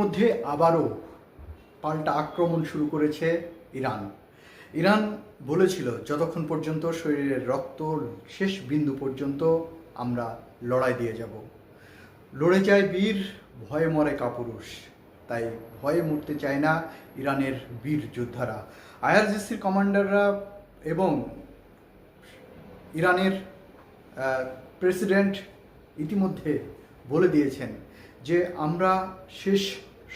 মধ্যে আবারও পাল্টা আক্রমণ শুরু করেছে ইরান। ইরান বলেছিল যতক্ষণ পর্যন্ত শরীরের রক্ত শেষ বিন্দু পর্যন্ত আমরা লড়াই দিয়ে যাব। লড়ে যায় বীর, ভয়ে মরে কাপুরুষ। তাই ভয়ে মরতে চায় না ইরানের বীর যোদ্ধারা। আইআরজিসির কমান্ডাররা এবং ইরানের প্রেসিডেন্ট ইতিমধ্যে বলে দিয়েছেন যে আমরা শেষ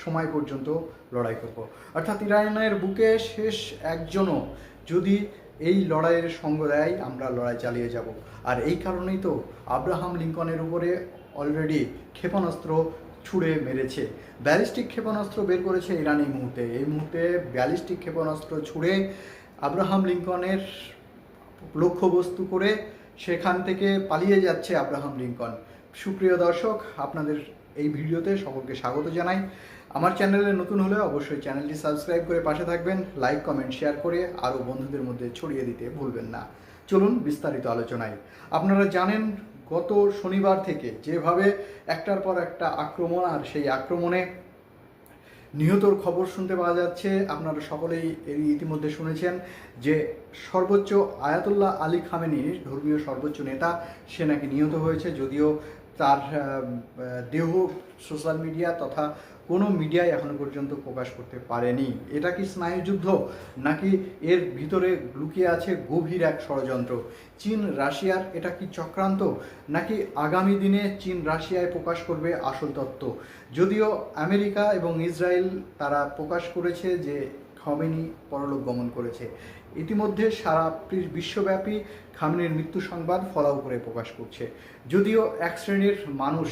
সময় পর্যন্ত লড়াই করব। অর্থাৎ ইরানের বুকে শেষ একজনও যদি এই লড়াইয়ের সঙ্গ দেয় আমরা লড়াই চালিয়ে যাব। আর এই কারণেই তো আব্রাহাম লিঙ্কনের উপরে অলরেডি ক্ষেপণাস্ত্র ছুড়ে মেরেছে, ব্যালিস্টিক ক্ষেপণাস্ত্র বের করেছে ইরান। এই মুহূর্তে ব্যালিস্টিক ক্ষেপণাস্ত্র ছুড়ে আব্রাহাম লিঙ্কনের লক্ষ্যবস্তু করে সেখান থেকে পালিয়ে যাচ্ছে আব্রাহাম লিঙ্কন। সুপ্রিয় দর্শক, আপনাদের এই ভিডিওতে সকলকে স্বাগত জানাই। আমার চ্যানেলে নতুন হলে অবশ্যই চ্যানেলটি সাবস্ক্রাইব করে পাশে থাকবেন, লাইক কমেন্ট শেয়ার করে আরও বন্ধুদের মধ্যে ছড়িয়ে দিতে ভুলবেন না। চলুন বিস্তারিত আলোচনায়। আপনারা জানেন গত শনিবার থেকে যেভাবে একটার পর একটা আক্রমণ, আর সেই আক্রমণে নিহতর খবর শুনতে পাওয়া যাচ্ছে। আপনারা সকলেই ইতিমধ্যে শুনেছেন যে সর্বোচ্চ আয়াতুল্লাহ আলী খামেনির ধর্মীয় সর্বোচ্চ নেতা সে নাকি নিহত হয়েছে, যদিও তার দেহ সোশ্যাল মিডিয়া তথা কোনো মিডিয়ায় এখনো পর্যন্ত প্রকাশ করতে পারেনি। এটা কি স্নায়ুযুদ্ধ, নাকি এর ভিতরে লুকিয়ে আছে গভীর এক ষড়যন্ত্র? চীন রাশিয়ার এটা কি চক্রান্ত, নাকি আগামী দিনে চীন রাশিয়ায় প্রকাশ করবে আসল তত্ত্ব? যদিও আমেরিকা এবং ইসরায়েল তারা প্রকাশ করেছে যে খামেনি পরলোক গমন করেছে, ইতিমধ্যে সারা বিশ্বব্যাপী খামেনির মৃত্যু সংবাদ ফলাও করে প্রকাশ করছে। যদিও এক শ্রেণীর মানুষ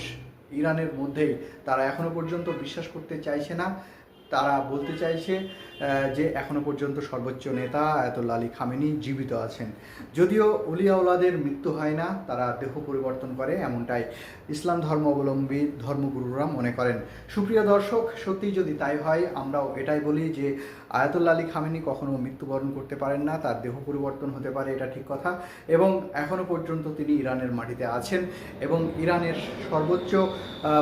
ইরানের মধ্যেই তারা এখনো পর্যন্ত বিশ্বাস করতে চাইছে না। তারা বলতে চাইছে যে এখনো পর্যন্ত সর্বোচ্চ নেতা আয়াতুল্লাহ আলী খামেনি জীবিত আছেন। যদিও ওলিয়া ওলাদের মৃত্যু হয় না, তারা দেহ পরিবর্তন করে, এমনটাই ইসলাম ধর্মাবলম্বী ধর্মগুরুরা মনে করেন। সুপ্রিয় দর্শক, সত্যিই যদি তাই হয়, আমরাও এটাই বলি যে আয়াতুল্লাহ আলী খামেনি কখনো মৃত্যুবরণ করতে পারেন না, তার দেহ পরিবর্তন হতে পারে, এটা ঠিক কথা। এবং এখনো পর্যন্ত তিনি ইরানের মাটিতে আছেন এবং ইরানের সর্বোচ্চ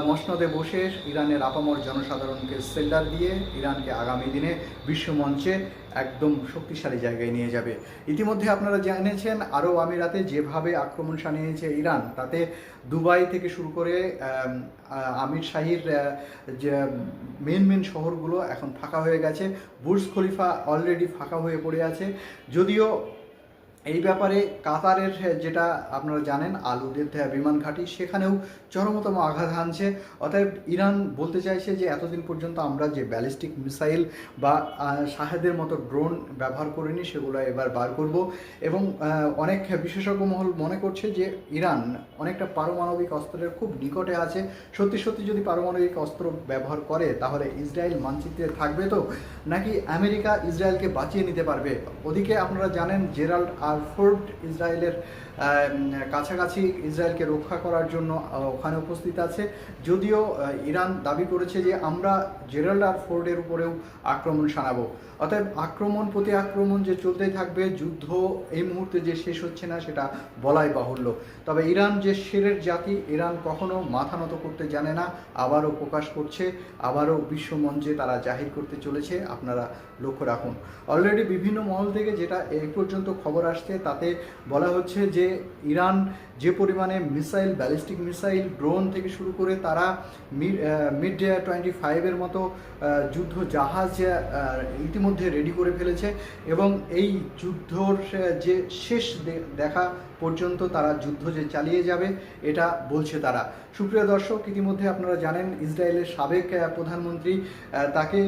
মসনদে বসে ইরানের আপামর জনসাধারণকে সেল্ডার দিয়ে ইরানকে আগামী দিনে বিশ্বমঞ্চে একদম শক্তিশালী জায়গায় নিয়ে যাবে। ইতিমধ্যে আপনারা জেনেছেন আরব আমিরাতে যেভাবে আক্রমণ শানিয়েছে ইরান, তাতে দুবাই থেকে শুরু করে আমির শাহীর যে মেন শহরগুলো এখন ফাঁকা হয়ে গেছে। বুর্জ খলিফা অলরেডি ফাঁকা হয়ে পড়ে আছে। যদিও এই ব্যাপারে কাতারের যেটা আপনারা জানেন আলুদের বিমান ঘাঁটি, সেখানেও চরমতম আঘাত হানছে। অতএব ইরান বলতে চাইছে যে এতদিন পর্যন্ত আমরা যে ব্যালিস্টিক মিসাইল বা শাহেদের মতো ড্রোন ব্যবহার করিনি, সেগুলো এবার বার করব। এবং অনেক বিশেষজ্ঞ মহল মনে করছে যে ইরান অনেকটা পারমাণবিক অস্ত্রের খুব নিকটে আছে। সত্যি সত্যি যদি পারমাণবিক অস্ত্র ব্যবহার করে তাহলে ইসরায়েল মানচিত্রে থাকবে তো, নাকি আমেরিকা ইসরায়েলকে বাঁচিয়ে নিতে পারবে? ওদিকে আপনারা জানেন জেরাল্ড ফোর্ড ইসরায়েলের কাছাকাছি ইসরায়েলকে রক্ষা করার জন্য ওখানে উপস্থিত আছে। যদিও ইরান দাবি করেছে যে আমরা জেরাল্ড ফোর্ডের উপরেও আক্রমণ শানাবো। অতএব আক্রমণ প্রতি আক্রমণ যে চলতেই থাকবে, যুদ্ধ এই মুহূর্তে যে শেষ হচ্ছে না সেটা বলাই বাহুল্য। তবে ইরান যে শেরের জাতি, ইরান কখনো মাথা নত করতে জানে না, আবারও প্রকাশ করছে, আবারও বিশ্বমঞ্চে তারা জাহির করতে চলেছে। আপনারা লক্ষ্য রাখুন, অলরেডি বিভিন্ন মহল থেকে যেটা এই পর্যন্ত খবর আসছে তাতে বলা হচ্ছে যে ইরান যে পরিমাণে মিসাইল, ব্যালিস্টিক মিসাইল, ড্রোন থেকে শুরু করে তারা মিড 25-এর মতো যুদ্ধ জাহাজ ইতিমধ্যে রেডি করে ফেলেছে এবং এই যুদ্ধর যে শেষ দেখা পর্যন্ত তারা যুদ্ধ যে চালিয়ে যাবে এটা বলছে তারা। সুপ্রিয় দর্শক, ইতিমধ্যে আপনারা জানেন ইসরায়েলের সাবেক প্রধানমন্ত্রী তাকে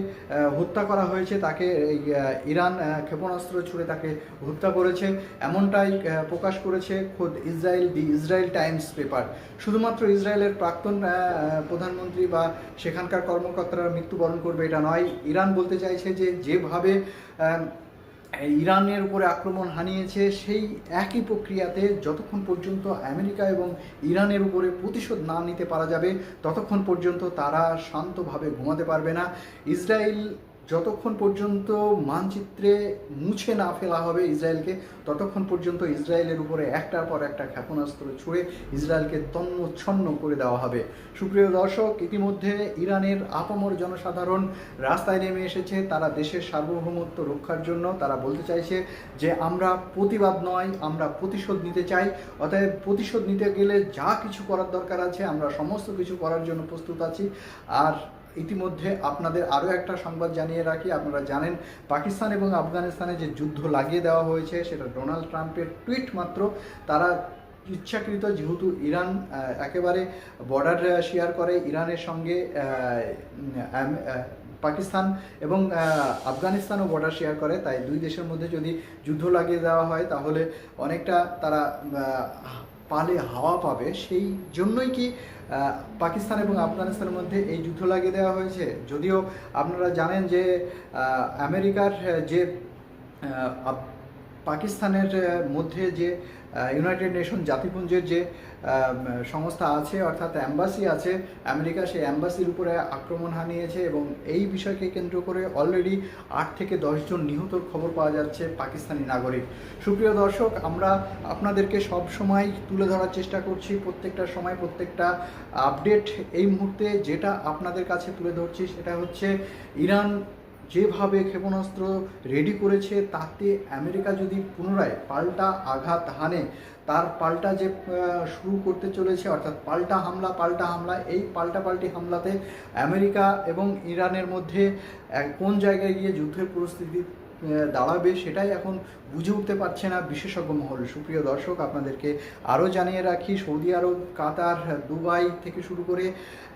হত্যা করা হয়েছে, তাকে ইরান ক্ষেপণাস্ত্র ছুড়ে তাকে হত্যা করেছে, এমনটাই প্রকাশ করেছে খোদ ইসরায়েল টাইমস পেপার। শুধুমাত্র ইসরায়েলের প্রাক্তন প্রধানমন্ত্রী বা সেখানকার কর্মকর্তারা মৃত্যুবরণ করবে এটা নয়, ইরান বলতে চাইছে যে যেভাবে ইরানের উপরে আক্রমণ হানিয়েছে সেই একই প্রক্রিয়াতে যতক্ষণ পর্যন্ত আমেরিকা এবং ইরানের উপরে প্রতিশোধ না নিতে পারা যাবে ততক্ষণ পর্যন্ত তারা শান্তভাবে ঘুমাতে পারবে না। ইসরায়েল যতক্ষণ পর্যন্ত মানচিত্রে মুছে না ফেলা হবে ইসরায়েলকে, ততক্ষণ পর্যন্ত ইসরায়েলের উপরে একটার পর একটা ক্ষেপণাস্ত্র ছুড়ে ইসরায়েলকে তন্নচ্ছন্ন করে দেওয়া হবে। সুপ্রিয় দর্শক, ইতিমধ্যে ইরানের আপামর জনসাধারণ রাস্তায় নেমে এসেছে। তারা দেশের সার্বভৌমত্ব রক্ষার জন্য তারা বলতে চাইছে যে আমরা প্রতিবাদ নয়, আমরা প্রতিশোধ নিতে চাই। অতএব প্রতিশোধ নিতে গেলে যা কিছু করার দরকার আছে আমরা সমস্ত কিছু করার জন্য প্রস্তুত আছি। আর ইতিমধ্যে আপনাদের আরও একটা সংবাদ জানিয়ে রাখি, আপনারা জানেন পাকিস্তান এবং আফগানিস্তানে যে যুদ্ধ লাগিয়ে দেওয়া হয়েছে সেটা ডোনাল্ড ট্রাম্পের টুইট মাত্র। তারা ইচ্ছাকৃত, যেহেতু ইরান একেবারে বর্ডার শেয়ার করে ইরানের সঙ্গে, পাকিস্তান এবং আফগানিস্তানও বর্ডার শেয়ার করে, তাই দুই দেশের মধ্যে যদি যুদ্ধ লাগিয়ে দেওয়া হয় তাহলে অনেকটা তারা পালে হাওয়া পাবে। সেই জন্যই কি পাকিস্তান এবং আফগানিস্তানের মধ্যে এই যুদ্ধ লাগিয়ে দেওয়া হয়েছে। যদিও আপনারা জানেন যে আমেরিকার যে পাকিস্তানের মধ্যে যে ইউনাইটেড নেশন জাতিপুঞ্জের যে সংস্থা আছে, অর্থাৎ অ্যাম্বাসি আছে আমেরিকা, সেই অ্যাম্বাসির উপরে আক্রমণ হানিয়েছে এবং এই বিষয়কে কেন্দ্র করে অলরেডি 8 থেকে 10 জন নিহতর খবর পাওয়া যাচ্ছে পাকিস্তানি নাগরিক। সুপ্রিয় দর্শক, আমরা আপনাদেরকে সব সময় তুলে ধরার চেষ্টা করছি, প্রত্যেকটা সময় প্রত্যেকটা আপডেট। এই মুহূর্তে যেটা আপনাদের কাছে তুলে ধরছি সেটা হচ্ছে ইরান যেভাবে ক্ষেপণাস্ত্র রেডি করেছে, তাতে আমেরিকা যদি পুনরায় পাল্টা আঘাত হানে, তার পাল্টা যে শুরু করতে চলেছে, অর্থাৎ পাল্টা হামলা, এই পাল্টাপাল্টি হামলাতে আমেরিকা এবং ইরানের মধ্যে কোন জায়গায় গিয়ে যুদ্ধের পরিস্থিতি দাঁড়াবে সেটাই এখন বুঝে উঠতে পারছে না বিশেষজ্ঞ মহল। সুপ্রিয় দর্শক, আপনাদেরকে আরও জানিয়ে রাখি, সৌদি আরব, কাতার, দুবাই থেকে শুরু করে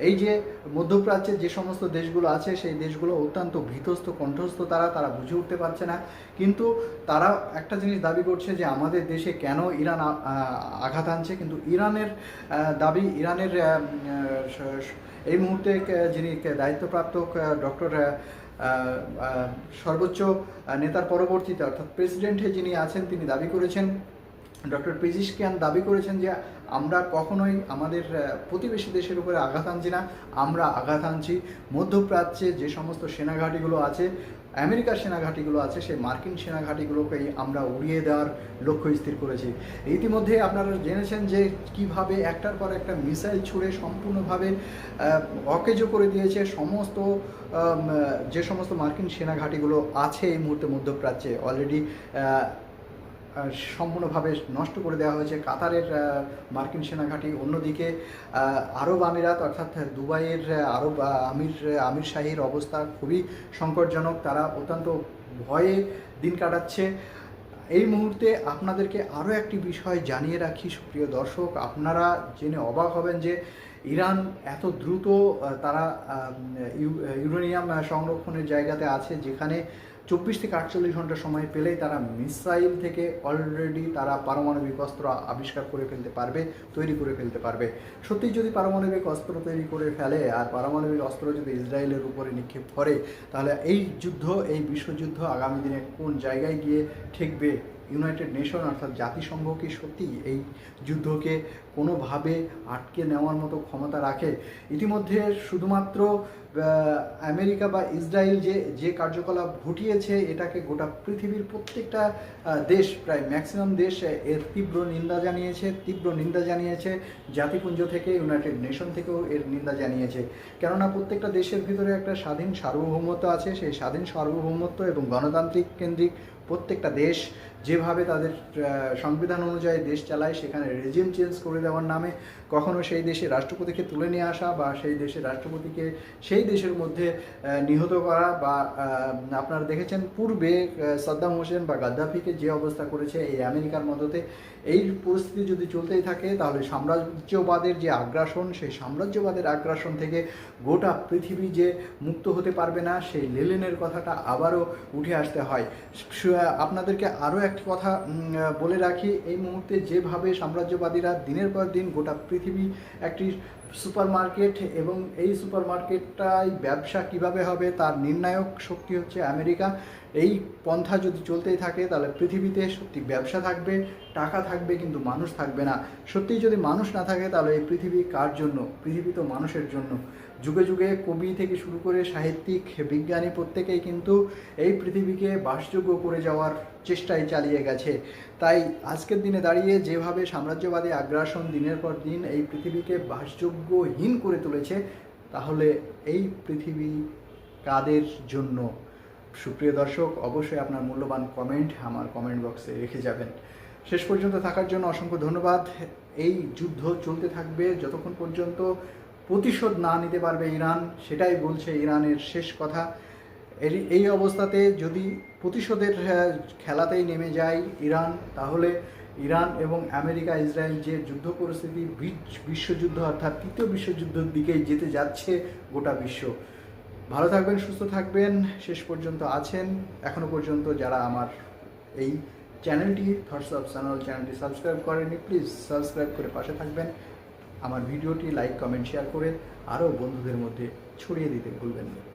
এই যে মধ্যপ্রাচ্যের যে সমস্ত দেশগুলো আছে সেই দেশগুলো অত্যন্ত ভীতস্ত কণ্ঠস্থ, তারা বুঝে উঠতে পারছে না। কিন্তু তারা একটা জিনিস দাবি করছে যে আমাদের দেশে কেন ইরান আঘাত আনছে, কিন্তু ইরানের দাবি, ইরানের এই মুহূর্তে যিনি দায়িত্বপ্রাপ্ত ডক্টর সর্বোচ্চ নেতার পরবর্তীতে, অর্থাৎ প্রেসিডেন্টে যিনি আছেন, তিনি দাবি করেছেন, ডক্টর পেজিশকিয়ান দাবি করেছেন যে আমরা কখনোই আমাদের প্রতিবেশী দেশের উপরে আঘাত আনছি না, আমরা আঘাত আনছি মধ্যপ্রাচ্যে যে সমস্ত সেনাঘাঁটিগুলো আছে, আমেরিকার সেনাঘাঁটিগুলো আছে, সেই মার্কিন সেনাঘাঁটিগুলোকেই আমরা উড়িয়ে দেওয়ার লক্ষ্য স্থির করেছি। ইতিমধ্যে আপনারা জেনেছেন যে কিভাবে একটার পর একটা মিসাইল ছুড়ে সম্পূর্ণভাবে অকেজো করে দিয়েছে সমস্ত যে সমস্ত মার্কিন সেনাঘাঁটিগুলো আছে এই মুহূর্তে মধ্যপ্রাচ্যে। অলরেডি সম্পূর্ণভাবে নষ্ট করে দেওয়া হয়েছে কাতারের মার্কিন সেনাঘাঁটি। অন্যদিকে আরব আমিরাত, অর্থাৎ দুবাইয়ের আমির শাহীর অবস্থা খুবই সংকটজনক, তারা অত্যন্ত ভয়ে দিন কাটাচ্ছে। এই মুহূর্তে আপনাদেরকে আরও একটি বিষয় জানিয়ে রাখি সুপ্রিয় দর্শক, আপনারা জেনে অবাক হবেন যে ইরান এত দ্রুত তারা ইউরেনিয়াম সংরক্ষণের জায়গাতে আছে, যেখানে 24 থেকে 48 ঘন্টা সময় পেলেই তারা মিসাইল থেকে অলরেডি তারা পারমাণবিক অস্ত্র আবিষ্কার করে ফেলতে পারবে, তৈরি করে ফেলতে পারবে। সত্যি যদি পারমাণবিক অস্ত্র তৈরি করে ফেলে আর পারমাণবিক অস্ত্র যদি ইসরায়েলের উপরে নিক্ষেপ করে, তাহলে এই যুদ্ধ, এই বিশ্বযুদ্ধ আগামী দিনে কোন জায়গায় গিয়ে ঠেকবে? ইউনাইটেড নেশন অর্থাৎ জাতিসংঘ কি সত্যি এই যুদ্ধকে কোনোভাবে আটকে নেওয়ার মতো ক্ষমতা রাখে? ইতিমধ্যে শুধুমাত্র আমেরিকা বা ইসরায়েল যে কার্যকলাপ ঘটিয়েছে, এটাকে গোটা পৃথিবীর প্রত্যেকটা দেশ, প্রায় ম্যাক্সিমাম দেশ এর তীব্র নিন্দা জানিয়েছে। জাতিপুঞ্জ থেকে, ইউনাইটেড নেশন থেকেও এর নিন্দা জানিয়েছে। কেননা প্রত্যেকটা দেশের ভিতরে একটা স্বাধীন সার্বভৌমত্ব আছে, সেই স্বাধীন সার্বভৌমত্ব এবং গণতান্ত্রিক কেন্দ্রিক প্রত্যেকটা দেশ যেভাবে তাদের সংবিধান অনুযায়ী দেশ চালায়, সেখানে রেজিম চেঞ্জ করে দেওয়ার নামে কখনো সেই দেশে রাষ্ট্রপতিকে তুলে নিয়ে আসা বা সেই দেশের রাষ্ট্রপতিকে সেই দেশের মধ্যে নিহত করা, বা আপনারা দেখেছেন পূর্বে সাদ্দাম হোসেন বা গাদ্দাফিকে যে অবস্থা করেছে এই আমেরিকার মদতে। এই পরিস্থিতি যদি চলতেই থাকে তাহলে সাম্রাজ্যবাদের যে আগ্রাসন, সেই সাম্রাজ্যবাদের আগ্রাসন থেকে গোটা পৃথিবী যে মুক্ত হতে পারবে না, সেই লেনিনের কথাটা আবারও উঠে আসতে হয়। আপনাদেরকে আরও একটি কথা বলে রাখি, এই মুহূর্তে যেভাবে সাম্রাজ্যবাদীরা দিনের পর দিন গোটা পৃথিবী একটি সুপার মার্কেট, এবং এই সুপার মার্কেটটাই ব্যবসা কিভাবে হবে তার নির্ণায়ক শক্তি হচ্ছে আমেরিকা। এই পন্থা যদি চলতেই থাকে তাহলে পৃথিবীতে সত্যি ব্যবসা থাকবে, টাকা থাকবে, কিন্তু মানুষ থাকবে না। সত্যিই যদি মানুষ না থাকে তাহলে এই পৃথিবী কার জন্য? পৃথিবী তো মানুষের জন্য। যুগে যুগে কবি থেকে শুরু করে সাহিত্যিক, বিজ্ঞানী প্রত্যেকেই কিন্তু এই পৃথিবীকে বাসযোগ্য করে যাওয়ার চেষ্টাই চালিয়ে গেছে। তাই আজকের দিনে দাঁড়িয়ে যেভাবে সাম্রাজ্যবাদী আগ্রাসন দিনের পর দিন এই পৃথিবীকে বাসযোগ্যহীন করে তুলেছে, তাহলে এই পৃথিবী কাদের জন্য? সুপ্রিয় দর্শক, অবশ্যই আপনার মূল্যবান কমেন্ট আমার কমেন্ট বক্সে রেখে যাবেন। শেষ পর্যন্ত থাকার জন্য অসংখ্য ধন্যবাদ। এই যুদ্ধ চলতে থাকবে যতক্ষণ পর্যন্ত প্রতিশোধ না নিতে পারবে ইরান, সেটাই বলছে ইরানের শেষ কথা। এই অবস্থাতে যদি প্রতিশোধের খেলাতেই নেমে যায় ইরান, তাহলে ইরান এবং আমেরিকা ইসরায়েল যে যুদ্ধ পরিস্থিতি, বিশ্বযুদ্ধ অর্থাৎ তৃতীয় বিশ্বযুদ্ধের দিকেই যেতে যাচ্ছে গোটা বিশ্ব। ভালো থাকবেন, সুস্থ থাকবেন। শেষ পর্যন্ত আছেন এখনো পর্যন্ত যারা আমার এই চ্যানেলটি থটস অফ চ্যানেল চ্যানেলটি সাবস্ক্রাইব করেননি, প্লিজ সাবস্ক্রাইব করে পাশে থাকবেন। আমার ভিডিওটি লাইক, কমেন্ট, শেয়ার করে আরও বন্ধুদের মধ্যে ছড়িয়ে দিতে ভুলবেন না।